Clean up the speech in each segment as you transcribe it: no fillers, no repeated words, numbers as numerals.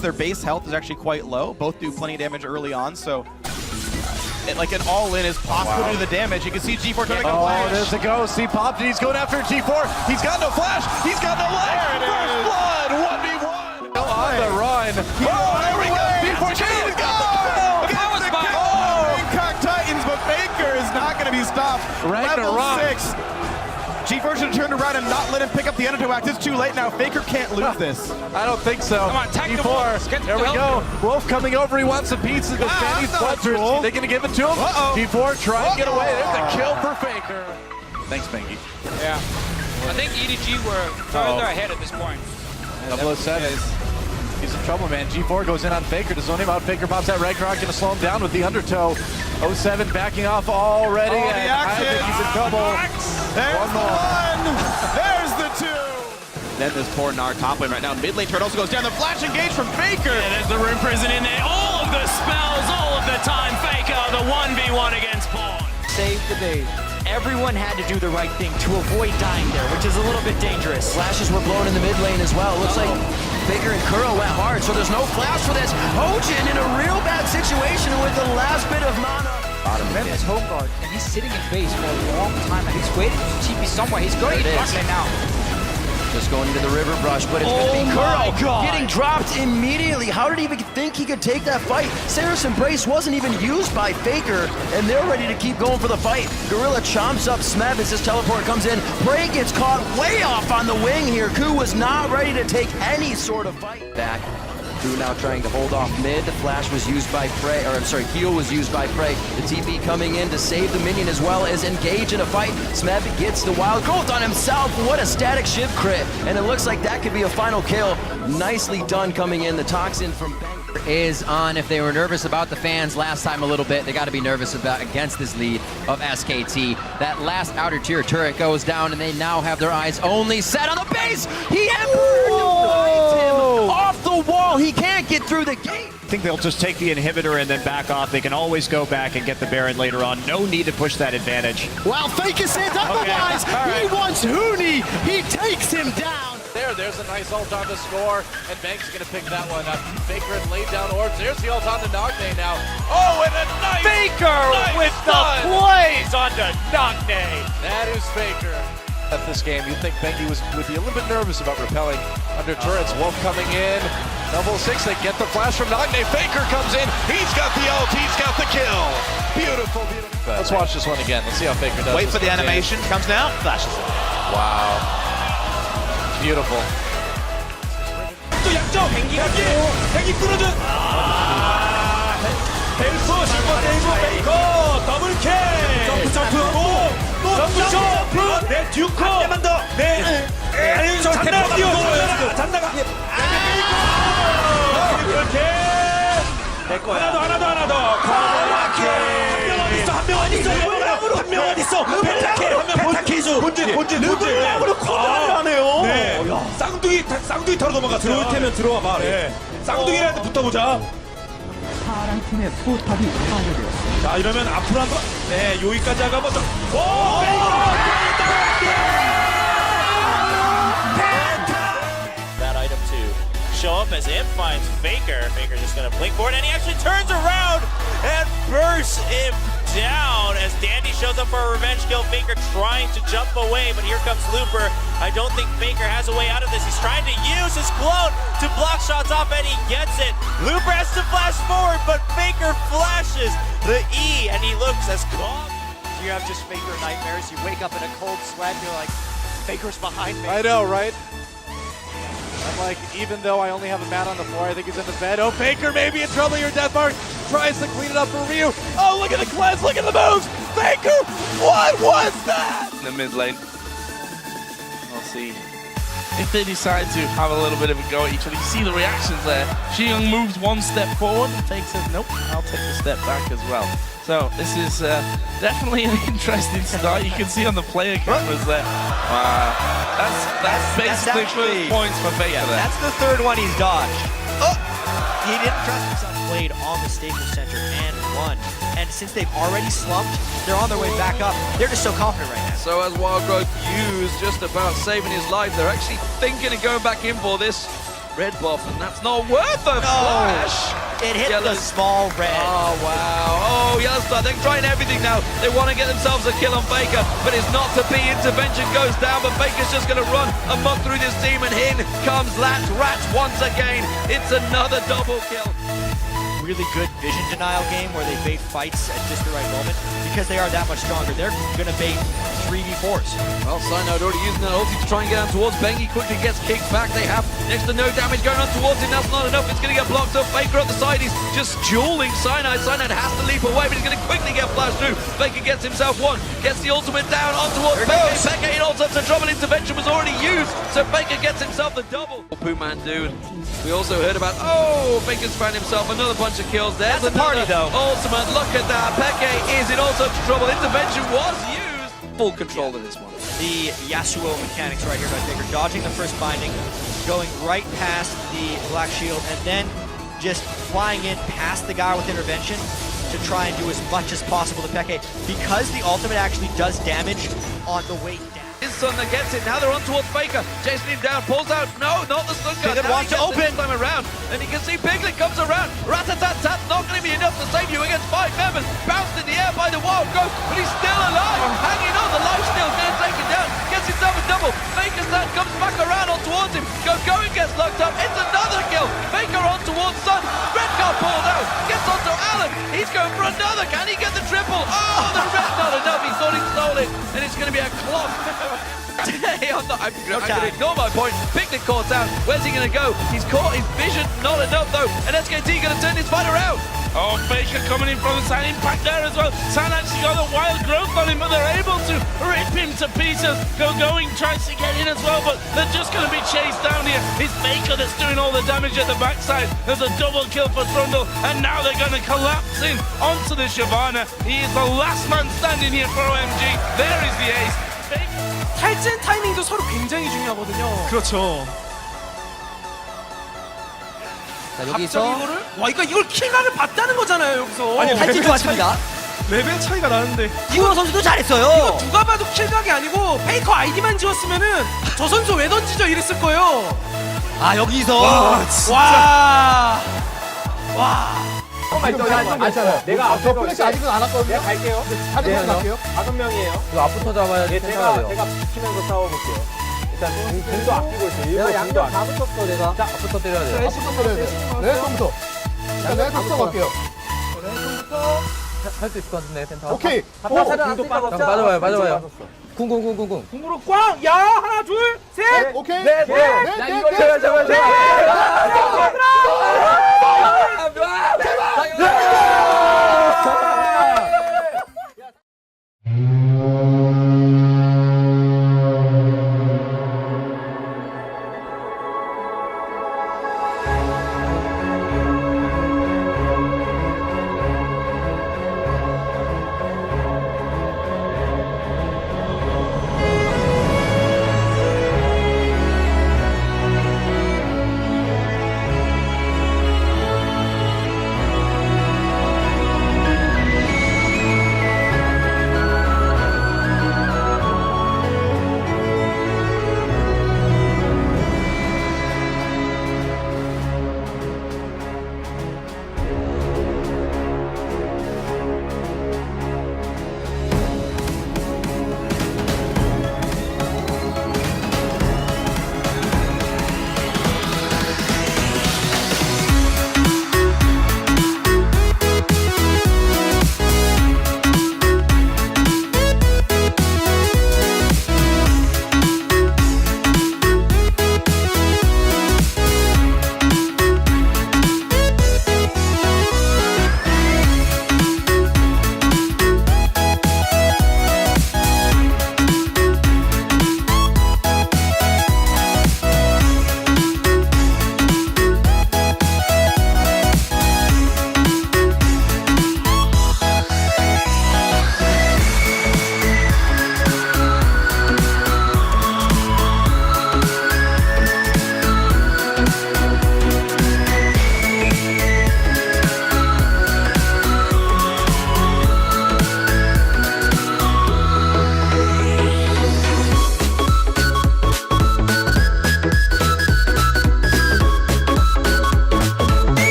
Their base health is actually quite low. Both do plenty of damage early on, so like an all-in is possible to do the damage. You can see G4 trying to go flash. Oh, there's the ghost. See Pop, he's going after G4. He's got no flash. He's got no life. First blood, 1v1. On the run. Oh, there we go. G4 Chain's got the kill. That was by Bangkok Titans, but Faker is not going to be stopped. Level 6. G4 should have turned around and not let him pick up the undertow act. It's too late now. Faker can't lose this. I don't think so. Come on, attack the G4. There we go. Wolf coming over. He wants some pizza. The Spanish Flutters. Cool. They're going to give it to him. G4 trying to get away. There's a kill for Faker. Thanks, Bengi. Yeah. I think EDG were further ahead at this point. 007. He's in trouble, man. G4 goes in on Faker to zone him out. Faker pops that Ragnarok, going to slow him down with the undertow. 07 backing off already. Oh, and I think he's in trouble. There's one more. There's the 2. Then this poor Gnar top lane right now. Mid lane turret also goes down. The flash engage from Faker. Yeah, there's the Rune Prison in there. All of the spells, all of the time. Faker, the 1v1 against Pawn. Save the day. Everyone had to do the right thing to avoid dying there, which is a little bit dangerous. Flashes were blown in the mid lane as well. Looks like Faker and Kuro went hard, so there's no flash for this. Hojin in a real bad situation with the last bit of mana. Remember his home guard, and he's sitting in base for a long time, and he's waiting for TP somewhere. He's going to get bot lane now. Just going into the river brush, but it's going to be Kuro getting dropped immediately. How did he even think he could take that fight? Sarah's Embrace wasn't even used by Faker, and they're ready to keep going for the fight. Gorilla chomps up Smev as his teleport comes in. Bray gets caught way off on the wing here. Ku was not ready to take any sort of fight. Back. Ku now trying to hold off mid. The flash was used by Prey, or I'm sorry, heal was used by Prey. The TP coming in to save the minion as well as engage in a fight. Smev gets the wild growth on himself. What a static shiv crit. And it looks like that could be a final kill. Nicely done coming in. The toxin from Bang is on. If they were nervous about the fans last time a little bit, they got to be nervous about against this lead of SKT. That last outer tier turret goes down, and they now have their eyes only set on the base. He divides him off the wall. He can't get through the gate. I think they'll just take the inhibitor and then back off. They can always go back and get the Baron later on. No need to push that advantage. While Faker says otherwise, he wants Huni. He takes him down. There's a nice ult on the score, and Banks is going to pick that one up. Faker had laid down orbs. There's the ult on the Nagne now. Oh, and a nice Faker with the plays onto Nagne. That is Faker. At this game, you'd think Bengi would be a little bit nervous about repelling under turrets. Wolf coming in. Level 6, they get the flash from Nagne. Faker comes in. He's got the ult. He's got the kill. Beautiful, beautiful. Let's watch this one again. Let's see how Faker does. Wait for the animation. Comes now. Flashes it. Wow. Beautiful. 또 양쪽 뱅기 끌어준 벨프 10번 데이브 베이커 더블킬 점프하고 또 점프 네 듀커 한 대만 더네 장나가 뛰어 장나가 이렇게 하나 더 한 명 어딨어 한 명 어딨어 펜타키즈 본진 르블랑으로 코드를 하네요. 네. 쌍둥이 타러 넘어갔어요. 들어올 테면 들어와 봐. 네. 쌍둥이라도 붙어보자. 파란 팀의 포탑이 파괴되었습니다. 자 이러면 앞으로 한번 네 여기까지 하고 한번 더. 오! That item to show up as Imp finds Faker. Faker just gonna blink for it, and he actually turns around and bursts Imp down as Dandy shows up for a revenge kill. Faker trying to jump away, but here comes Looper. I don't think Faker has a way out of this. He's trying to use his clone to block shots off, and he gets it. Looper has to flash forward, but Faker flashes the E, and he looks as calm. You have just Faker nightmares. You wake up in a cold sweat, and you're like, Faker's behind me. I know, right? I'm like, even though I only have a man on the floor, I think he's in the bed. Oh, Faker may be in trouble here. Deathmark tries to clean it up for Ryu. Oh, look at the cleanse, look at the moves. Faker, what was that? In the mid lane. We'll see if they decide to have a little bit of a go at each other. You see the reactions there. Xiong moves one step forward and takes a, nope, I'll take a step back as well. So this is definitely an interesting start. You can see on the player cameras there. Wow. That's basically actually, first points for Faker there. That's the third one he's dodged. Oh! He didn't trust himself. Played on the Staples Center and won. And since they've already slumped, they're on their way back up. They're just so confident right now. So as Wildgrowth used just about saving his life, they're actually thinking of going back in for this. red buff, and that's not worth a flash. It hit Yellow. the small red. Oh, wow. Oh, Yellowstar, they're trying everything now. They want to get themselves a kill on Faker, but it's not to be. Intervention goes down, but Faker's just going to run amok through this team, and in comes Rats once again. It's another double kill. Really good vision denial game where they bait fights at just the right moment because they are that much stronger. They're going to bait 3v4s. Well, Cyanide already using that ulti to try and get down towards Bengi. Quickly gets kicked back. They have next to no damage going on towards him. That's not enough. It's going to get blocked up. Faker at the side. He's just dueling Cyanide. Cyanide has to leap away, but he's going to quickly get flashed through. Faker gets himself one. Gets the ultimate down on towards Faker. Faker in all sorts of trouble. Intervention was already used, so Faker gets himself the double. Pooman do. We also heard about, Faker's found himself another bunch of kills. There's That's a party, though. Ultimate, look at that. Peke is in all sorts of trouble. Intervention was used. Full control of this one. The Yasuo mechanics right here by Faker. Dodging the first binding, going right past the Black Shield, and then just flying in past the guy with intervention to try and do as much as possible to Peke. Because the ultimate actually does damage on the way down. His son that gets it. Now they're on towards Faker. Chasing him down. Pulls out. No, not the stun gun. Piglet wants to open. This time around. And you can see Piglet comes around. Rat-a-tat-tat. Not going to be enough to save you against 5 members. Bounced in the air by the wild ghost. But he's still alive. Hanging on. The life steal going to take him down. Gets himself a double. Faker's that comes back around on towards him. Going gets locked up. It's another kill. Faker on towards Sun. Red card pulled out. Gets onto Allen. He's going for another. Can he get the triple? Oh, the red not enough. He thought he stole it. And it's going to be a clock. I'm going to ignore my point. Piglet caught out. Where's he going to go? He's caught his vision. Not enough, though. And SKT going to turn this fight around. Oh, Faker coming in from the side, impact there as well. San actually got a wild growth on him, but they're able to rip him to pieces. Going tries to get in as well, but they're just going to be chased down here. It's Faker that's doing all the damage at the backside. There's a double kill for Trundle, and now they're going to collapse in onto the Shyvana. He is the last man standing here for OMG. There is the ace. 탈진 타이밍도 서로 굉장히 중요하거든요. 그렇죠. 자, 갑자기 여기서 이거를 그러니까 이걸 킬각을 봤다는 거잖아요 여기서. 아니, 탈진 좋았습니다. 레벨 차이가 나는데. 이거 선수도 잘했어요. 이거 누가 봐도 킬각이 아니고 페이커 아이디만 지웠으면은 저 선수 왜 던지죠 이랬을 거예요. 아 여기서 와, 진짜. 와. 내가 앞서 플래시 아직은 안 왔거든요. 내가 갈게요. 다들 갈게요. 5명이에요. 이거 앞부터 잡아야 돼. 제가 붙이면서 싸워볼게요. 일단 공도 아끼고 있어요. 내가 양쪽 다 붙었어 내가. 자, 앞부터 때려야 돼요. 앞부터 때려야 돼요. 레드부터. 자, 레드부터 갈게요. 레드부터 할 수 있을 것 같은데 펜타. 오케이. 공도 빠졌어. 맞아봐요. 궁. 궁으로 꽝. 야 하나 둘 셋. 오케이. 넷. 야 이거 제발.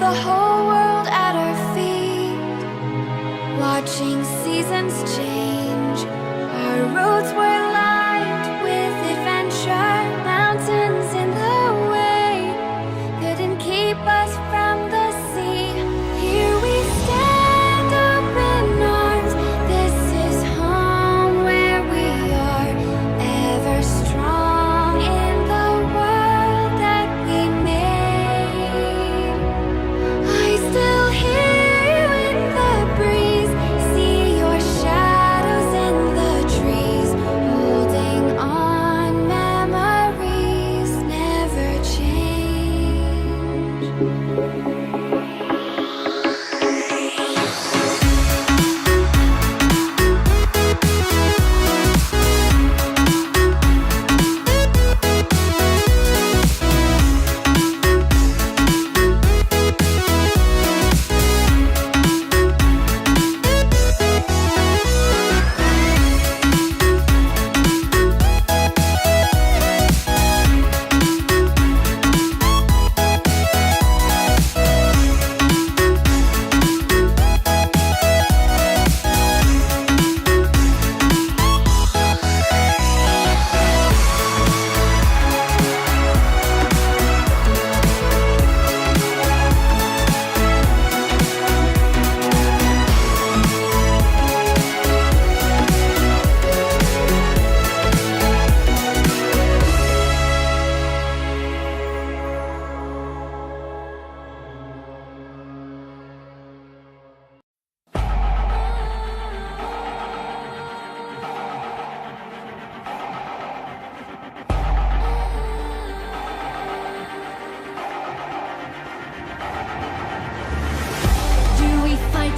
the whole world at our feet, watching seasons change. Our roads were lined with adventure, mountains in the way couldn't keep us from the sea. Here we stand, open arms. This is home where we are, ever strong in the world that we made. I still hear you in the breeze, see your shadows in the trees, holding on, memories never change.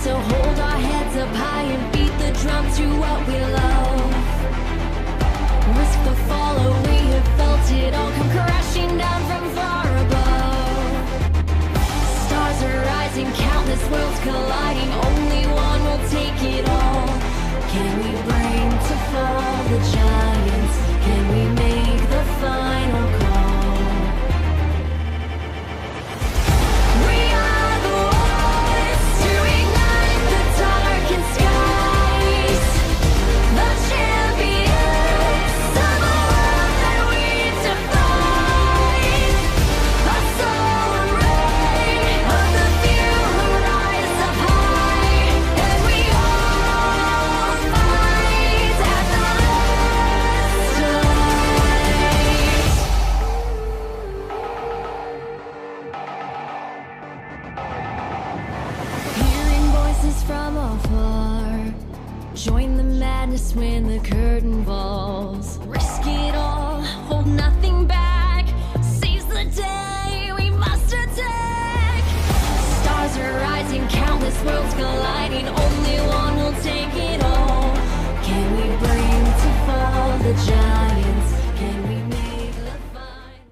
To hold our heads up high and beat the drum to what we love. Risk the fall, oh, we have felt it all come crashing down from far above. Stars are rising, countless worlds colliding, only one will take it all. Can we bring to fall the giants? Can we make the final call? We are the ones to ignite the darkened skies, the champions of a world that we define. A solemn reign of the few who rise up high, and we all fight at the last light. Hearing voices from afar, join the madness when the curtain falls. Risk it all, hold nothing back.